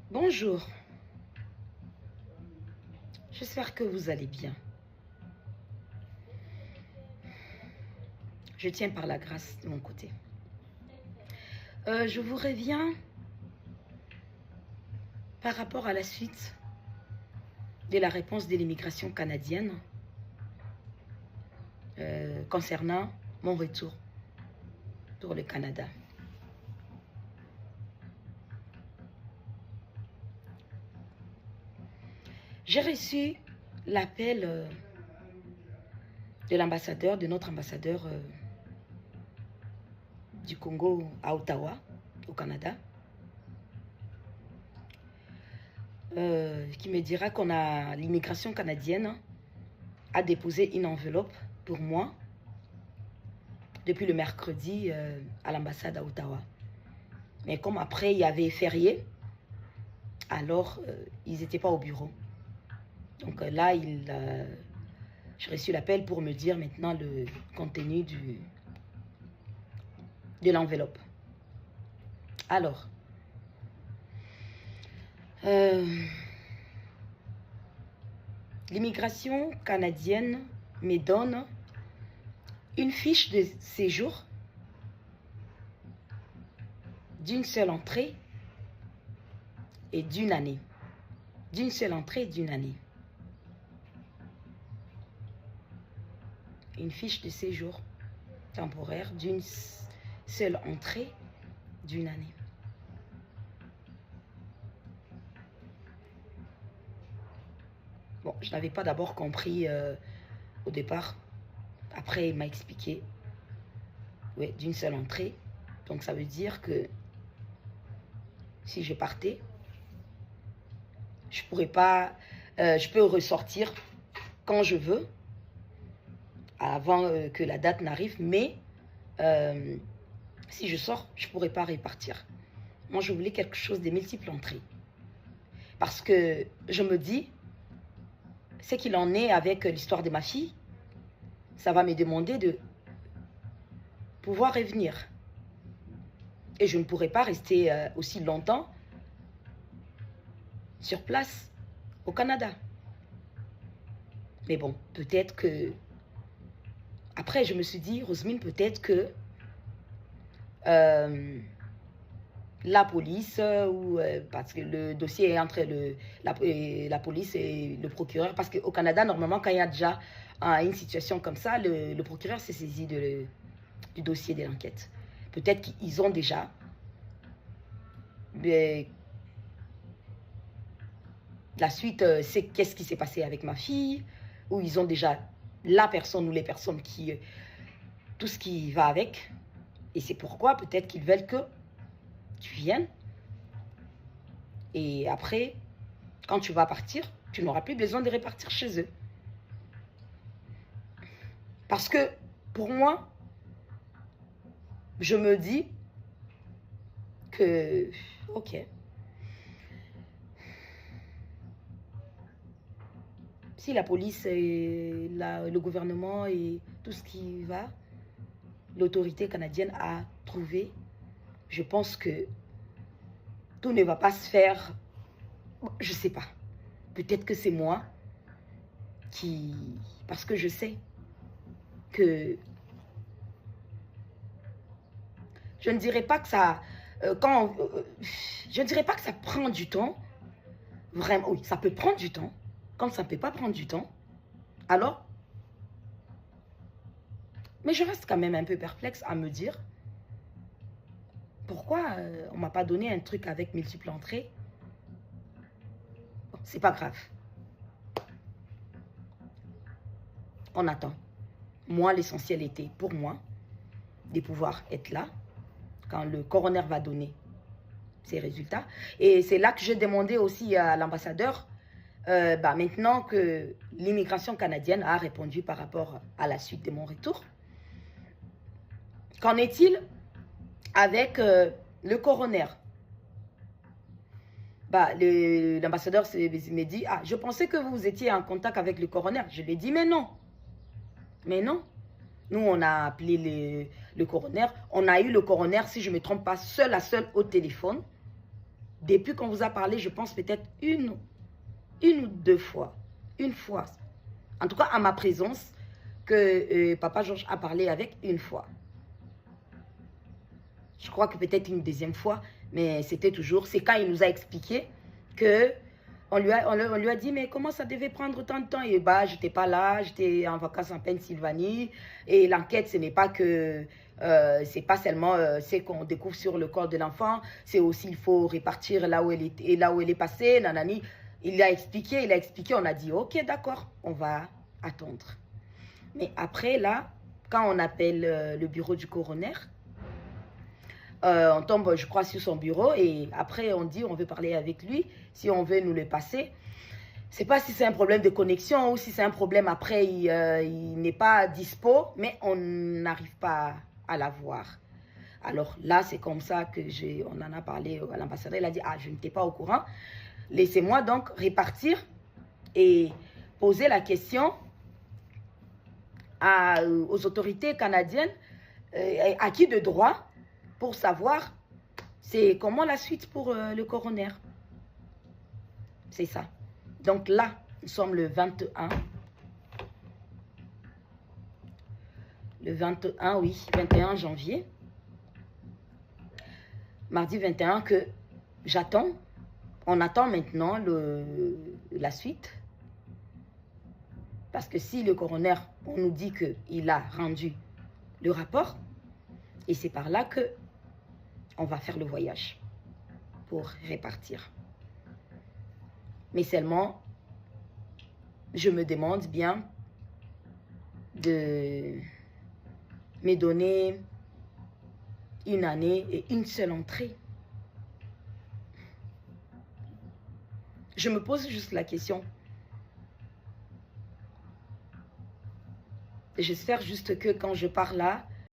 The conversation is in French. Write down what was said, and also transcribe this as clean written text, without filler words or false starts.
Bonjour, j'espère que vous allez bien. Je tiens par la grâce de mon côté. Je vous reviens par rapport à la suite de la réponse de l'immigration canadienne concernant mon retour pour le Canada. J'ai reçu l'appel de l'ambassadeur, de notre ambassadeur du Congo à Ottawa, au Canada, qui me dira qu'on a l'immigration canadienne a déposé une enveloppe pour moi depuis le mercredi à l'ambassade à Ottawa. Mais comme après il y avait férié, alors ils n'étaient pas au bureau. Donc là, j'ai reçu l'appel pour me dire maintenant le contenu de l'enveloppe. Alors, l'immigration canadienne me donne une fiche de séjour d'une seule entrée et d'une année. D'une seule entrée et d'une année. Une fiche de séjour temporaire d'une seule entrée d'une année. Bon, je n'avais pas d'abord compris au départ. Après, il m'a expliqué. Oui, d'une seule entrée. Donc, ça veut dire que si je partais, je pourrais pas... je peux ressortir quand je veux, avant que la date n'arrive, mais si je sors, je ne pourrais pas repartir. Moi, je voulais quelque chose de multiples entrées. Parce que je me dis, ce qu'il en est avec l'histoire de ma fille, ça va me demander de pouvoir revenir. Et je ne pourrais pas rester aussi longtemps sur place au Canada. Mais bon, peut-être que... Après, je me suis dit, Rosemean, peut-être que la police, parce que le dossier est entre la police et le procureur, parce qu'au Canada, normalement, quand il y a déjà une situation comme ça, le procureur s'est saisi du dossier de l'enquête. Peut-être qu'ils ont déjà la suite, c'est qu'est-ce qui s'est passé avec ma fille, ou ils ont déjà la personne ou les personnes qui... tout ce qui va avec. Et c'est pourquoi peut-être qu'ils veulent que tu viennes. Et après, quand tu vas partir, tu n'auras plus besoin de repartir chez eux. Parce que, pour moi, je me dis que, ok, si la police et le gouvernement et tout ce qui va, l'autorité canadienne a trouvé, je pense que tout ne va pas se faire, je ne sais pas. Peut-être que c'est moi qui... Parce que je sais que... Je ne dirais pas que ça... je ne dirais pas que ça prend du temps. Vraiment, oui, ça peut prendre du temps. Quand ça ne peut pas prendre du temps, alors... Mais je reste quand même un peu perplexe à me dire pourquoi on ne m'a pas donné un truc avec multiples entrées. Bon, c'est pas grave. On attend. Moi, l'essentiel était pour moi de pouvoir être là quand le coroner va donner ses résultats. Et c'est là que j'ai demandé aussi à l'ambassadeur, maintenant que l'immigration canadienne a répondu par rapport à la suite de mon retour, qu'en est-il avec le coroner? L'ambassadeur me dit, ah, je pensais que vous étiez en contact avec le coroner. Je lui ai dit, mais non. Mais non. Nous, on a appelé le coroner. On a eu le coroner, si je ne me trompe pas, seul à seul au téléphone. Depuis qu'on vous a parlé, je pense peut-être une ou deux fois. Une fois. En tout cas, à ma présence, que Papa Georges a parlé avec une fois. Je crois que peut-être une deuxième fois, mais c'était toujours... C'est quand il nous a expliqué que... On lui a dit, mais comment ça devait prendre tant de temps? Et bah, j'étais pas là, j'étais en vacances en Pennsylvanie. Et l'enquête, ce n'est pas que... c'est pas seulement ce qu'on découvre sur le corps de l'enfant, c'est aussi, il faut répartir là où elle est, et là où elle est passée, nanani. Il a expliqué, on a dit, ok, d'accord, on va attendre. Mais après, là, quand on appelle le bureau du coroner, on tombe, je crois, sur son bureau et après, on dit, on veut parler avec lui, si on veut nous le passer. Je ne sais pas si c'est un problème de connexion ou si c'est un problème après, il n'est pas dispo, mais on n'arrive pas à l'avoir. Alors là, c'est comme ça que on en a parlé à l'ambassadeur. Il a dit, ah, je n'étais pas au courant. Laissez-moi donc répartir et poser la question aux autorités canadiennes, à qui de droit, pour savoir c'est comment la suite pour le coroner. C'est ça. Donc là, nous sommes le 21. Le 21, oui, 21 janvier. Mardi 21 que j'attends. On attend maintenant la suite. Parce que si le coroner, on nous dit qu'il a rendu le rapport, et c'est par là que on va faire le voyage pour répartir. Mais seulement, je me demande bien de me donner une année et une seule entrée. Je me pose juste la question. J'espère juste que quand je pars là,